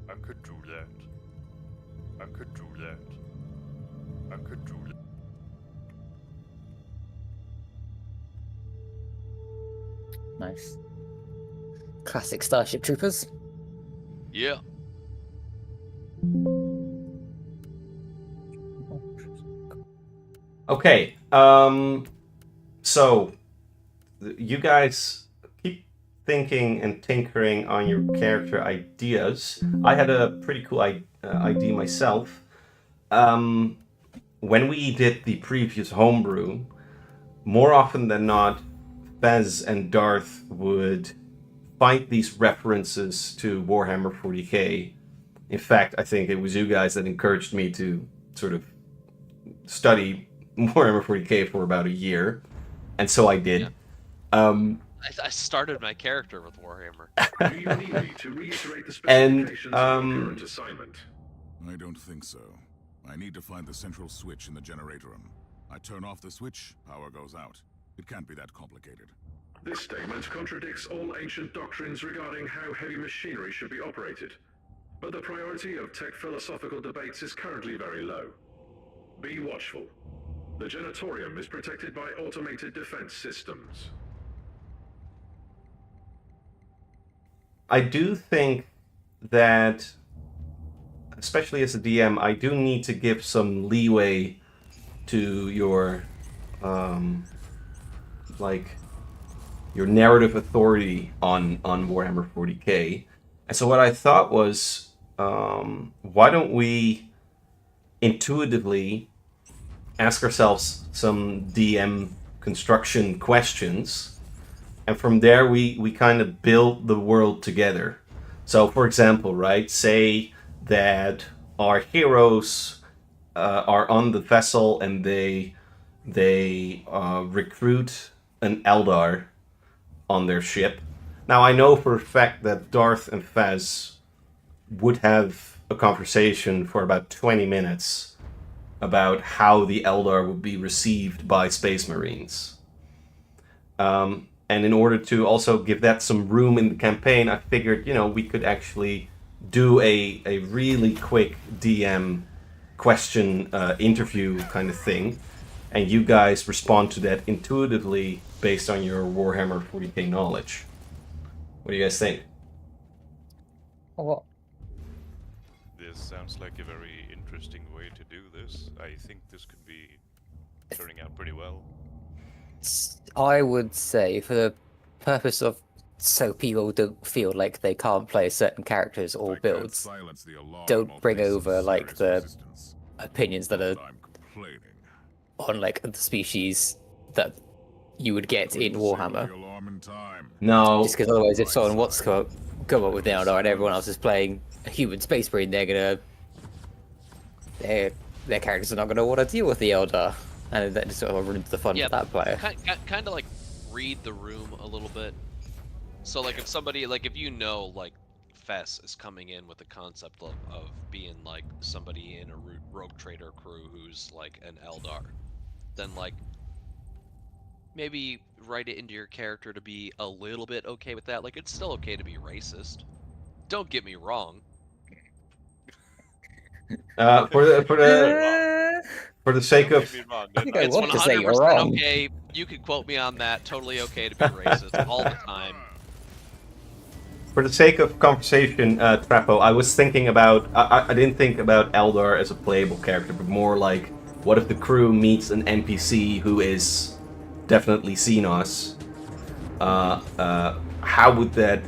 I could do that. I could do that. I could do that. Nice. Classic Starship Troopers. Yeah. Okay, so you guys keep thinking and tinkering on your character ideas. I had a pretty cool idea myself. When we did the previous homebrew, more often than not, Fez and Darth would find these references to Warhammer 40k. In fact, I think it was you guys that encouraged me to sort of study Warhammer 40k for about a year, and so I did. Yeah. I started my character with Warhammer. Do you need me to reiterate the specifications of your current assignment? I don't think so. I need to find the central switch in the generator room. I turn off the switch, power goes out. It can't be that complicated. This statement contradicts all ancient doctrines regarding how heavy machinery should be operated. But the priority of tech philosophical debates is currently very low. Be watchful. The Genetorium is protected by automated defense systems. I do think that, especially as a DM, I do need to give some leeway to your, your narrative authority on Warhammer 40k. And so what I thought was, why don't we intuitively ask ourselves some DM construction questions, and from there we kind of build the world together. So, for example, right, say that our heroes are on the vessel and they recruit an Eldar on their ship. Now, I know for a fact that Darth and Fez would have a conversation for about 20 minutes about how the Eldar would be received by Space Marines. And in order to also give that some room in the campaign, I figured, we could actually do a really quick DM question interview kind of thing, and you guys respond to that intuitively based on your Warhammer 40k knowledge. What do you guys think? What? This sounds like a very interesting way to do this. I think this could be turning out pretty well. I would say, for the purpose of so people don't feel like they can't play certain characters or builds, don't bring over like the opinions that are on like the species that you would get in Warhammer. No. Just because otherwise, if someone wants to come up with the Eldar and everyone else is playing a human space marine, their characters are not going to want to deal with the Eldar, and that just sort of ruins the fun for that player. Kind of like read the room a little bit. So like if somebody, like if like Fess is coming in with the concept of being like somebody in a rogue trader crew who's like an Eldar, then like maybe write it into your character to be a little bit okay with that. Like it's still okay to be racist. Don't get me wrong. For the sake of, I think I It's want to say you're 100% wrong. okay. You can quote me on that. Totally okay to be racist all the time. for the sake of conversation, Trappo, I was thinking about, I didn't think about Eldar as a playable character, but more like, what if the crew meets an NPC who is definitely Xenos? How would that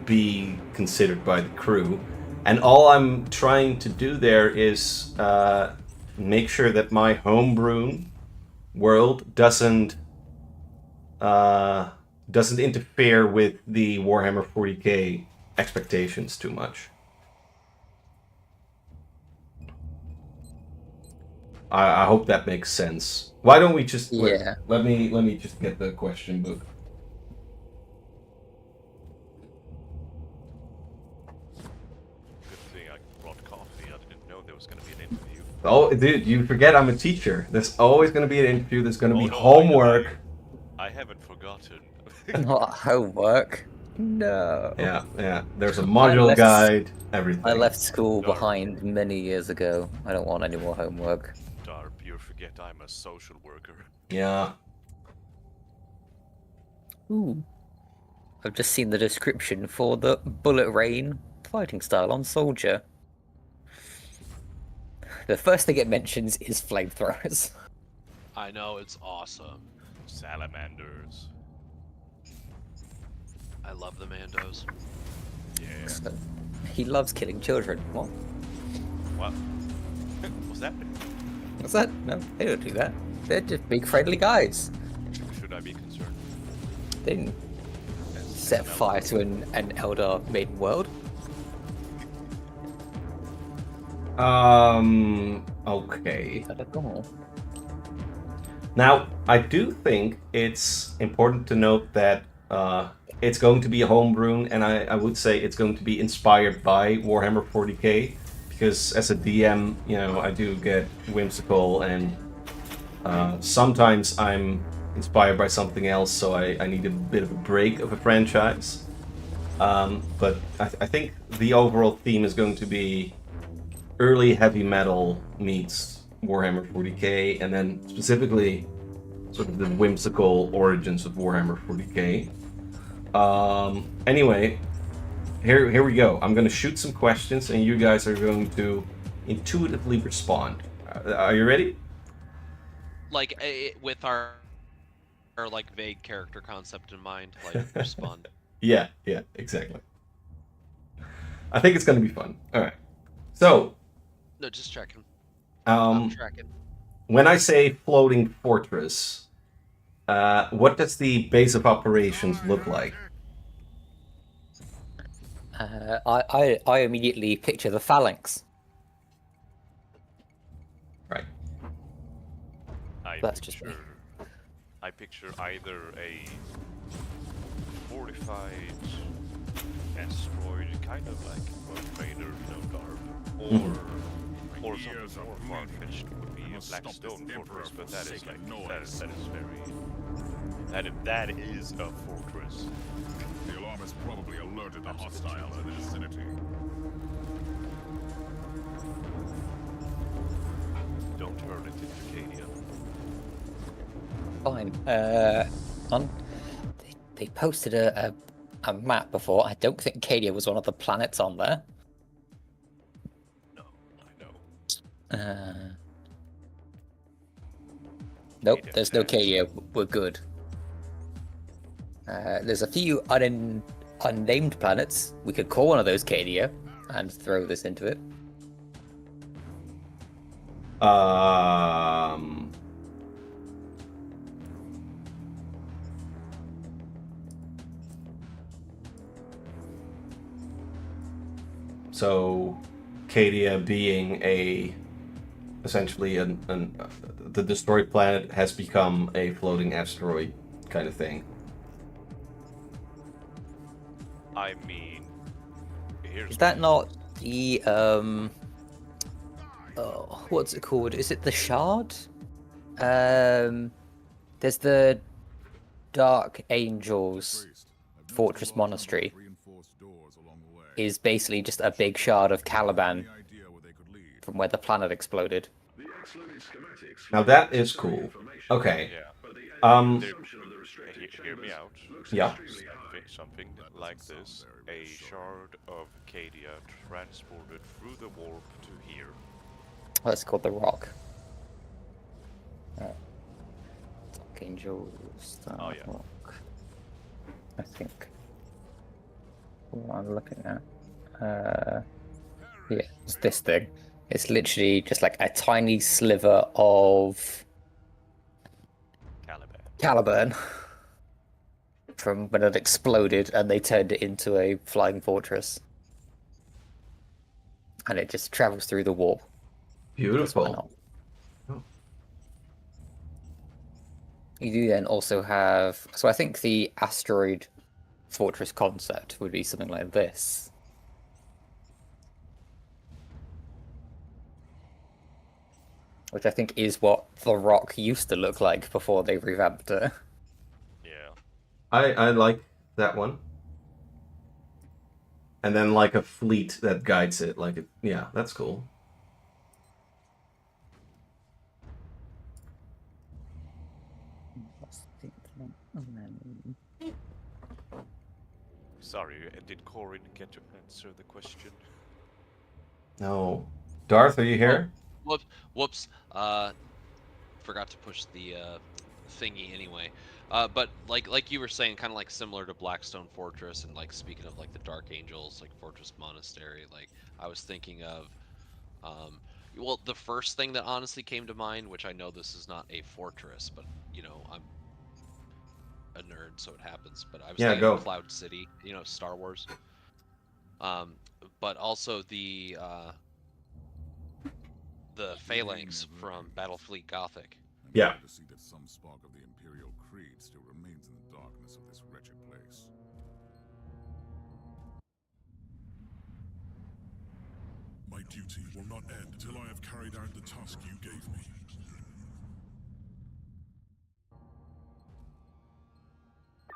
be considered by the crew? And all I'm trying to do there is make sure that my homebrew world doesn't interfere with the Warhammer 40k expectations too much. I hope that makes sense. Why don't we just let me just get the question book. Good thing I brought coffee. I didn't know there was going to be an interview. Oh, dude, you forget I'm a teacher. There's always going to be an interview. There's going to be no, homework. I haven't forgotten. Not homework. No. Yeah. There's a module guide. everything. I left school Dark. behind many years ago. I don't want any more homework. Darp, you forget I'm a social worker. Yeah. Ooh. I've just seen the description for the bullet rain fighting style on Soldier. The first thing it mentions is flamethrowers. I know, it's awesome. Salamanders. I love the Mandos. Yeah. So, he loves killing children. What? What? What's that? What's that? No, they don't do that. They're just big friendly guys. Should I be concerned? They didn't As set an fire to an Eldar maiden world. Okay. I don't know. Now, I do think it's important to note that it's going to be a homebrew, and I would say it's going to be inspired by Warhammer 40k, because as a DM, you know, I do get whimsical, and sometimes I'm inspired by something else, so I need a bit of a break of a franchise. But I think the overall theme is going to be early heavy metal meets Warhammer 40k, and then specifically sort of the whimsical origins of Warhammer 40k. Anyway, here we go. I'm going to shoot some questions, and you guys are going to intuitively respond. Are you ready? Like with our like vague character concept in mind, like respond. Yeah, exactly. I think it's going to be fun. All right. So, No, just checking. I'm um, tracking. when I say floating fortress, what does the base of operations look like? I immediately picture the phalanx. Right. That's just me. I picture either a fortified asteroid, kind of like a trader, Darb, or something more far-fetched would be a black stone fortress, but that is like that is a fortress. The alarm has probably alerted the hostiles in the vicinity. Don't turn it into Cadia. Fine. They posted a map before. I don't think Cadia was one of the planets on there. No, I know. Nope, Cadia there's no has- Cadia. We're good. There's a few unnamed planets. We could call one of those Cadia and throw this into it. So, Cadia being essentially the destroyed planet has become a floating asteroid kind of thing. I mean, here's Is that my- not the oh, what's it called? Is it the Shard? There's the Dark Angels Fortress Monastery. Is basically just a big shard of Caliban from where the planet exploded. The X-loaded schematics Now that is cool. Okay. Yeah. but the There- assumption of the restricted hear me chambers out. looks Yeah. extremely high. Something like this, a shard of Cadia transported through the warp to here. That's called the Rock. Dark Angels. Oh, yeah. Rock. I think. What I'm looking at. Yeah, it's this thing. It's literally just like a tiny sliver of Caliban from when it exploded and they turned it into a flying fortress. And it just travels through the warp. Why Beautiful. not? Oh. You do then also have... So I think the asteroid fortress concept would be something like this. Which I think is what the Rock used to look like before they revamped it. Yeah. I like that one. And then like a fleet that guides it. Like, yeah, that's cool. Sorry, did Corin get to answer the question? No. Darth, are you here? Whoops. Forgot to push the thingy anyway. But like you were saying, kind of like similar to Blackstone Fortress, and like speaking of like the Dark Angels, like Fortress Monastery, like I was thinking of, well, the first thing that honestly came to mind, which I know this is not a fortress, but you know I'm a nerd, so it happens. But I was thinking go. of Cloud City, you know, Star Wars. But also the Phalanx from Battlefleet Gothic. I'm Yeah. glad to see that some spark of the Imperial Creed still remains in the darkness of this wretched place. My duty will not end till I have carried out the task you gave me.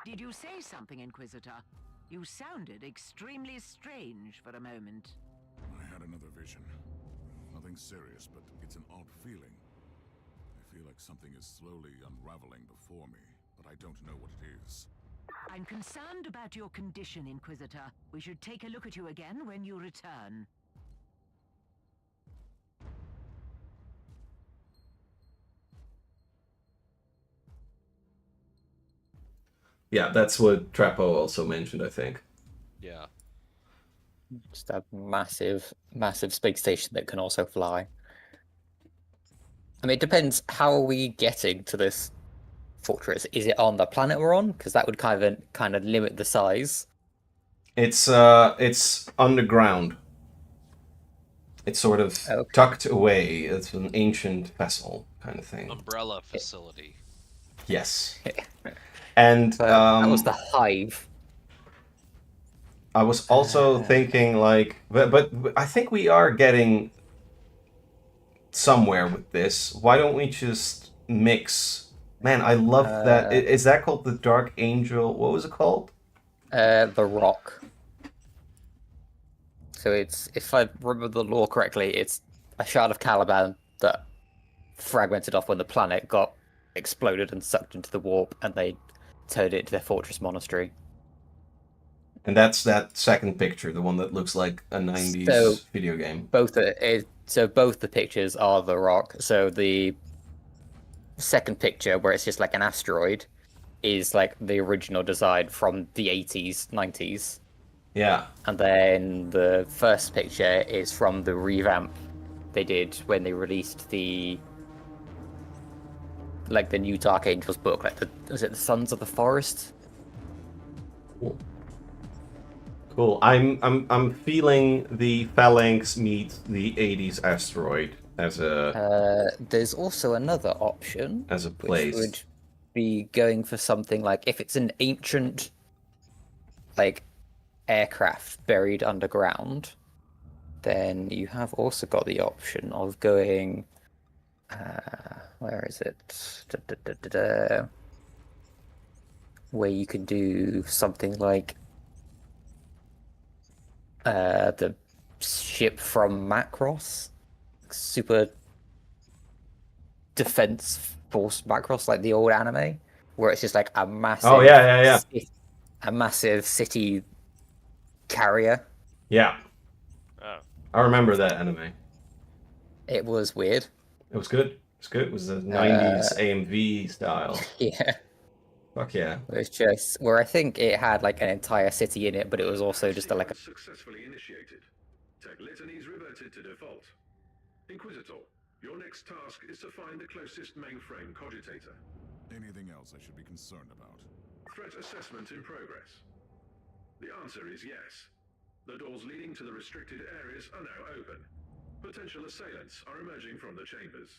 Did you say something, Inquisitor? You sounded extremely strange for a moment. I had another vision. Nothing serious, but it's an odd feeling. I feel like something is slowly unraveling before me, but I don't know what it is. I'm concerned about your condition, Inquisitor. We should take a look at you again when you return. Yeah, that's what Trapo also mentioned, I think. Yeah. Just a massive space station that can also fly. I mean, it depends. How are we getting to this fortress? Is it on the planet we're on? Because that would kind of limit the size. It's underground. It's sort of Okay. tucked away. It's an ancient vessel kind of thing. Umbrella facility. Yes. And That was the hive. I was also thinking like, but I think we are getting somewhere with this. Why don't we just mix? Man, I love that. Is that called the Dark Angel? What was it called? The Rock. So it's, if I remember the lore correctly, it's a shard of Caliban that fragmented off when the planet got exploded and sucked into the warp, and they turned it into their fortress monastery. And that's that second picture, the one that looks like a 90s So, video game. both the pictures are the Rock. So the second picture, where it's just like an asteroid, is like the original design from the 80s, 90s. Yeah. And then the first picture is from the revamp they did when they released the new Dark Angels book, like was it the Sons of the Forest? Cool. Cool. I'm feeling the Phalanx meet the 80s asteroid as a There's also another option, as a place. which would be going for something like, if it's an ancient like aircraft buried underground, then you have also got the option of going where is it? Where you can do something like the ship from Macross, super defense force Macross, like the old anime, where it's just like a massive a massive city carrier. Yeah. Oh. I remember that anime. It was weird. It was good. It was good. It was the 90s AMV style. Yeah. Fuck yeah. It was just where I think it had like an entire city in it, but it was also just like a... Successfully initiated. Tech litanies reverted to default. Inquisitor, your next task is to find the closest mainframe cogitator. Anything else I should be concerned about? Threat assessment in progress. The answer is yes. The doors leading to the restricted areas are now open. Potential assailants are emerging from the chambers.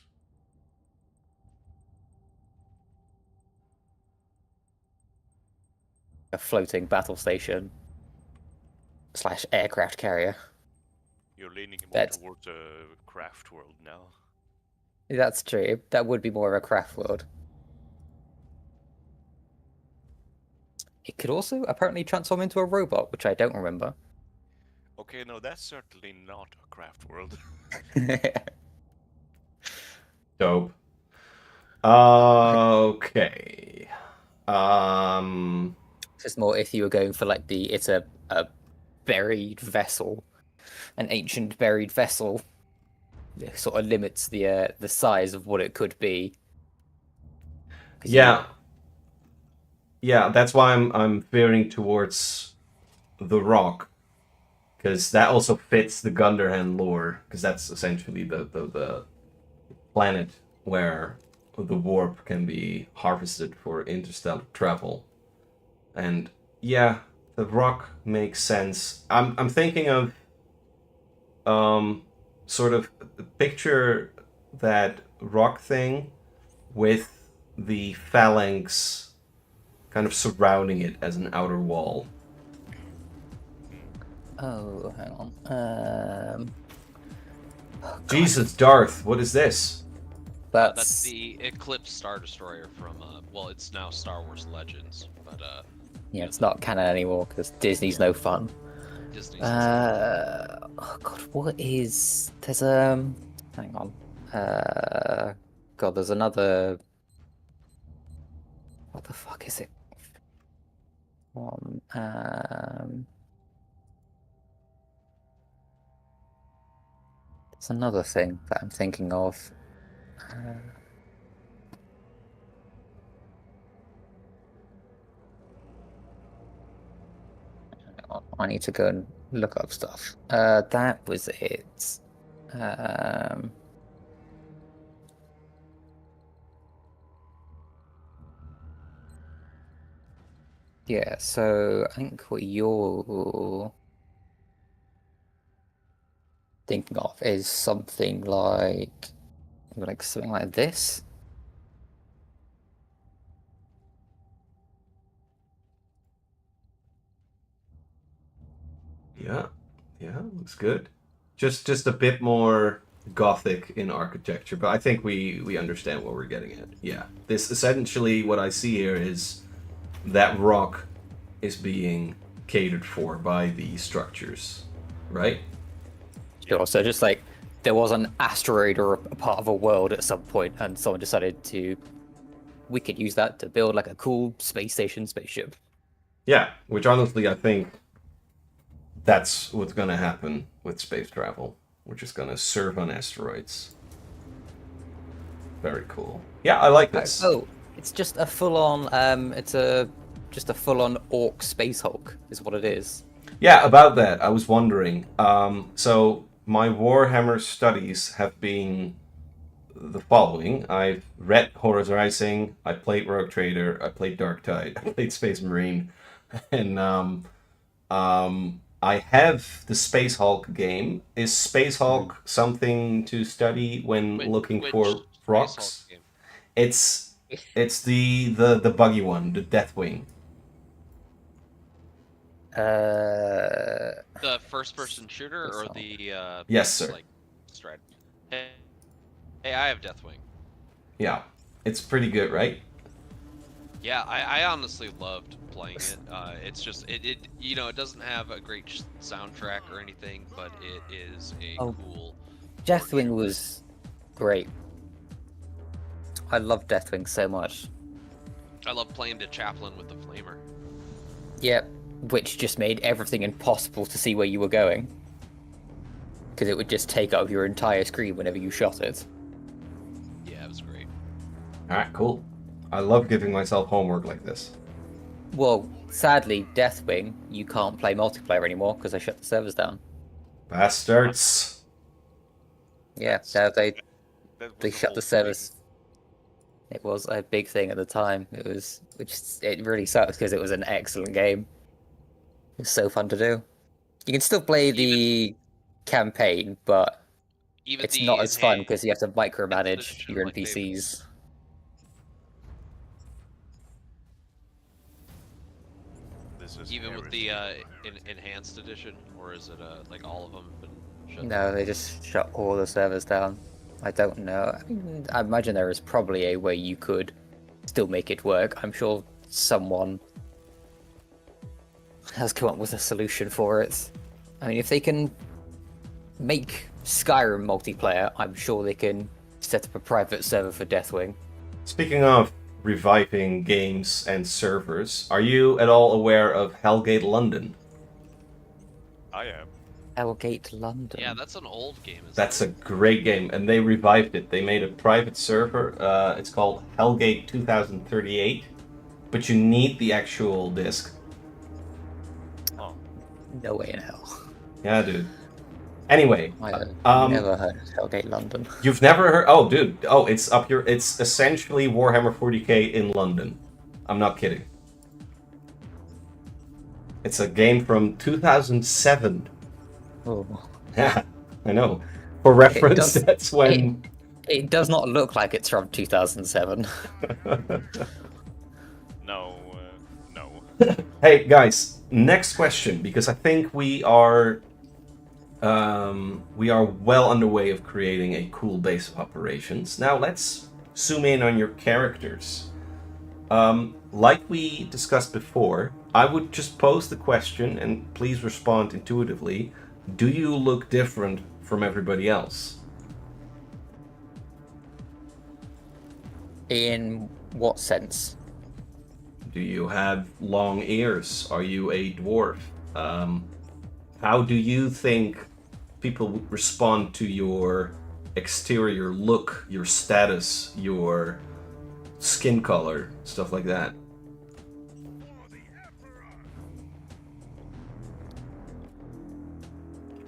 a floating battle station / aircraft carrier. You're leaning more That's- towards a craft world now. That's true. That would be more of a craft world. It could also apparently transform into a robot, which I don't remember. Okay, no, that's certainly not a craft world. Dope. Okay. It's just more if you were going for like it's a buried vessel, an ancient buried vessel. It sort of limits the size of what it could be. 'Cause Yeah. Yeah, that's why I'm veering towards the rock, because that also fits the Gunderhand lore, because that's essentially the planet where the warp can be harvested for interstellar travel. And yeah, the rock makes sense. I'm thinking of sort of picture that rock thing with the phalanx kind of surrounding it as an outer wall. Oh, hang on. Oh, God. Jesus, Darth, what is this? That's the Eclipse Star Destroyer from, well, it's now Star Wars Legends, but, yeah, it's not canon anymore because Disney's no fun. Disney's Oh God, what is? There's hang on. God, there's another. What the fuck is it? There's another thing that I'm thinking of. I need to go and look up stuff. That was it. Yeah, so I think what you're thinking of is something like something like this. Yeah, yeah, looks good. Just a bit more gothic in architecture, but I think we understand what we're getting at. Yeah, this essentially what I see here is that rock is being catered for by these structures, right? Sure. So just like there was an asteroid or a part of a world at some point, and someone decided we could use that to build like a cool space station spaceship. Yeah, which honestly I think that's what's gonna happen with space travel. We're just gonna surf on asteroids. Very cool. Yeah, I like this. Oh, it's just a full-on. Just a full-on orc space Hulk is what it is. Yeah, about that, I was wondering. So my Warhammer studies have been the following. I've read Horus Rising, I played Rogue Trader, I played Dark Tide, I played Space Marine, and I have the Space Hulk game. Is Space Hulk something to study when looking for rocks? It's the buggy one, the Deathwing. The first-person shooter or the yes, sir. Like strat. Hey, I have Deathwing. Yeah, it's pretty good, right? Yeah, I honestly loved playing it. It's just it it doesn't have a great soundtrack or anything, but it is a cool. Deathwing was great. I love Deathwing so much. I love playing the chaplain with the flamer. Yep, which just made everything impossible to see where you were going. Because it would just take up your entire screen whenever you shot it. Yeah, it was great. Alright, cool. I love giving myself homework like this. Well, sadly, Deathwing, you can't play multiplayer anymore because they shut the servers down. Bastards. Yeah, they shut the servers. It was a big thing at the time. It really sucks because it was an excellent game. It was so fun to do. You can still play the campaign, but it's not as fun because you have to micromanage your NPCs. Even with the enhanced edition, or is it like all of them have been shut No, they just shut all the servers down. I don't know. I imagine there is probably a way you could still make it work. I'm sure someone has come up with a solution for it. I mean, if they can make Skyrim multiplayer, I'm sure they can set up a private server for Deathwing. Speaking of reviving games and servers, are you at all aware of Hellgate London? I am. Hellgate London. Yeah, that's an old game. That's a great game, and they revived it. They made a private server. It's called Hellgate 2038, but you need the actual disc. Oh. No way in hell. Yeah, dude. Anyway, I've never heard of Hellgate London. You've never heard? Oh, dude. Oh, it's up your. It's essentially Warhammer 40k in London. I'm not kidding. It's a game from 2007. Oh. Yeah, I know. For reference, that's when. It does not look like it's from 2007. No. Hey, guys. Next question, because I think we are well underway of creating a cool base of operations. Now let's zoom in on your characters. Like we discussed before, I would just pose the question, and please respond intuitively. Do you look different from everybody else? In what sense? Do you have long ears? Are you a dwarf? How do you think people would respond to your exterior look, your status, your skin color, stuff like that?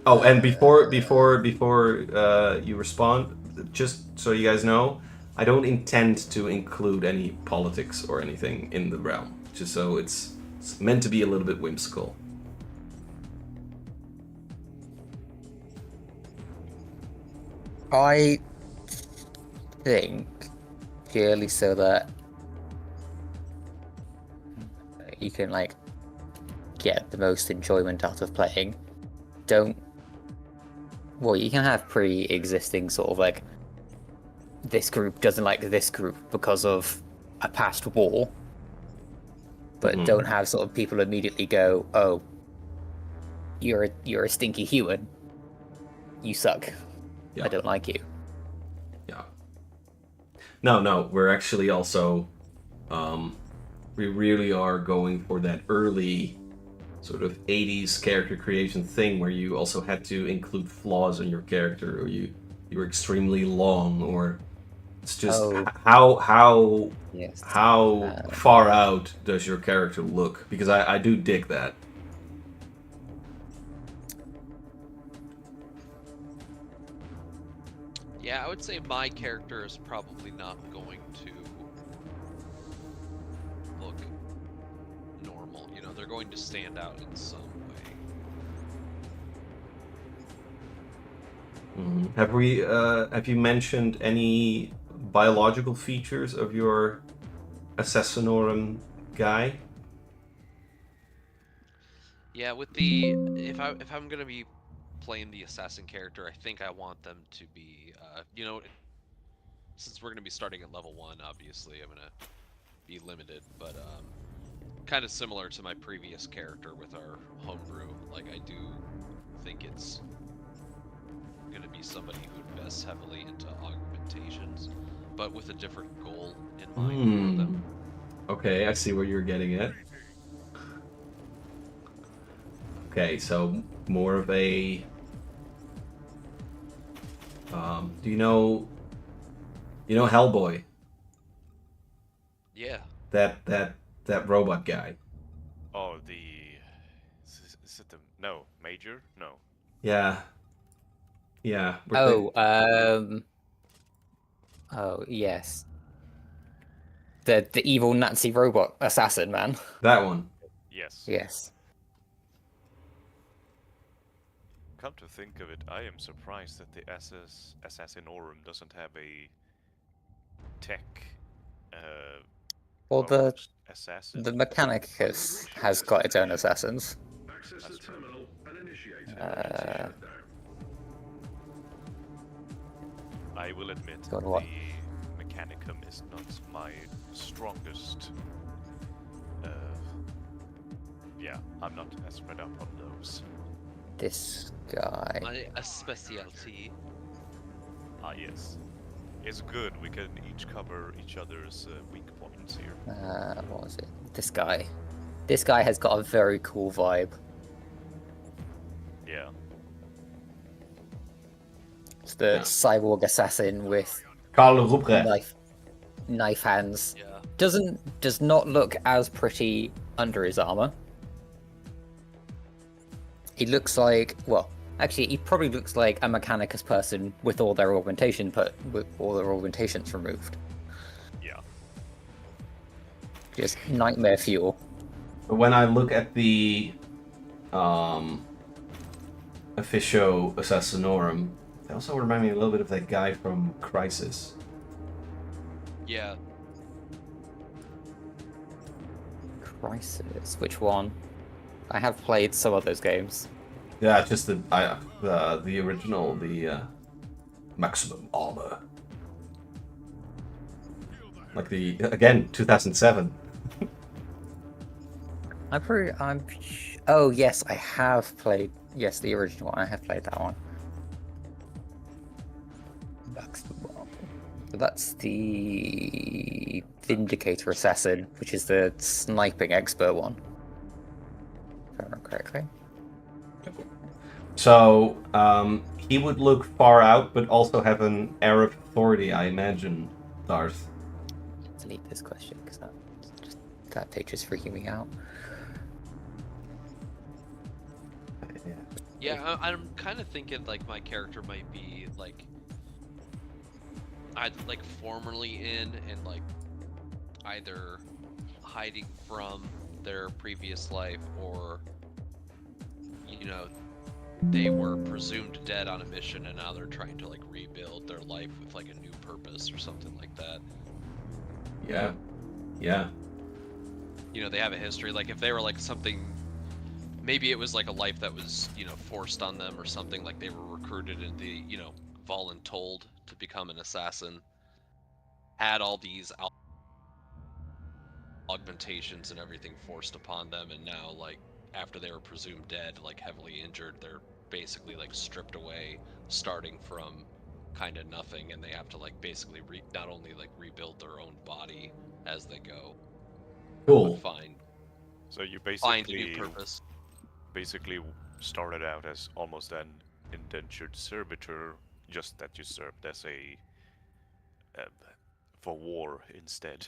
Oh, and before you respond, just so you guys know, I don't intend to include any politics or anything in the realm. Just so it's meant to be a little bit whimsical. I think purely so that you can like get the most enjoyment out of playing. Well, you can have pre-existing sort of like this group doesn't like this group because of a past war, but don't have sort of people immediately go, oh, you're a stinky human, you suck. Yeah. I don't like you. Yeah. No, we're actually also we really are going for that early sort of 80s character creation thing where you also had to include flaws in your character, or you were extremely long, or it's just how far out does your character look? Because I do dig that. Yeah, I would say my character is probably not going to look normal. You know, they're going to stand out in some way. Have you mentioned any biological features of your Assassinorum guy? Yeah, with the if I'm gonna be playing the assassin character, I think I want them to be, you know, since we're gonna be starting at level 1, obviously I'm gonna be limited, but kind of similar to my previous character with our homebrew. Like, I do think it's gonna be somebody who invests heavily into augmentations, but with a different goal in mind for them. Okay, I see where you're getting at. Okay, so more of a do you know Hellboy? Yeah. That robot guy. Oh, is it the Major? No. Yeah. Oh yes. The evil Nazi robot assassin man. That one. Yes. Yes. Come to think of it, I am surprised that the Assassinorum doesn't have a tech. Well, the assassin. Mechanicus has got its own assassins. Access the terminal and initiate I will admit God, the what? Mechanicum is not my strongest. Yeah, I'm not as read up on those. this guy. My specialty. Ah, yes. It's good. We can each cover each other's weak points here. What was it? This guy. This guy has got a very cool vibe. Yeah. It's the cyborg assassin with Karl Ruprecht. knife hands. Yeah. Does not look as pretty under his armor. He looks like, well, actually, he probably looks like a Mechanicus person with all their augmentation with all their augmentations removed. Yeah. Just nightmare fuel. But when I look at the Officio Assassinorum, they also remind me a little bit of that guy from Crisis. Yeah. Crisis. Which one? I have played some of those games. Yeah, just the original, the Maximum Armor. Like the, again, 2007. Oh yes, I have played. Yes, the original one. I have played that one. So that's the Vindicator Assassin, which is the sniping expert one. If I remember correctly. So, he would look far out, but also have an air of authority, I imagine, Darth. Delete this question, because that picture's freaking me out. Yeah, I'm kind of thinking like my character might be like, like formerly in and like either hiding from their previous life, or you know, they were presumed dead on a mission and now they're trying to like rebuild their life with like a new purpose or something like that. Yeah. Yeah. You know, they have a history. Like if they were like something, maybe it was like a life that was, you know, forced on them or something, like they were recruited into the, you know, voluntold to become an assassin, had all these augmentations and everything forced upon them, and now like after they were presumed dead, like heavily injured, they're basically like stripped away, starting from kind of nothing, and they have to like basically not only like rebuild their own body as they go, Cool. but find So you a new purpose. basically started out as almost an indentured servitor, just that you served as a for war instead.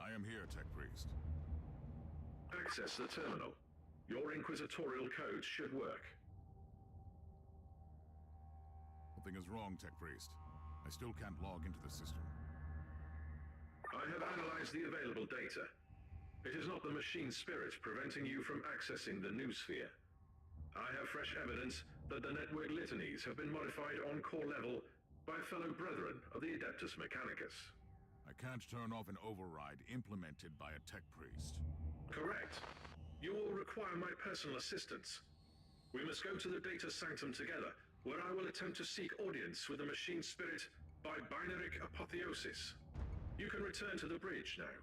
I am here, Tech Priest. Access the terminal. Your inquisitorial codes should work. Something is wrong, Tech Priest. I still can't log into the system. I have analyzed the available data. It is not the machine spirit preventing you from accessing the new sphere. I have fresh evidence that the network litanies have been modified on core level by fellow brethren of the Adeptus Mechanicus. I can't turn off an override implemented by a Tech Priest. Correct. You will require my personal assistance. We must go to the data sanctum together, where I will attempt to seek audience with the machine spirit by binaric apotheosis. You can return to the bridge now.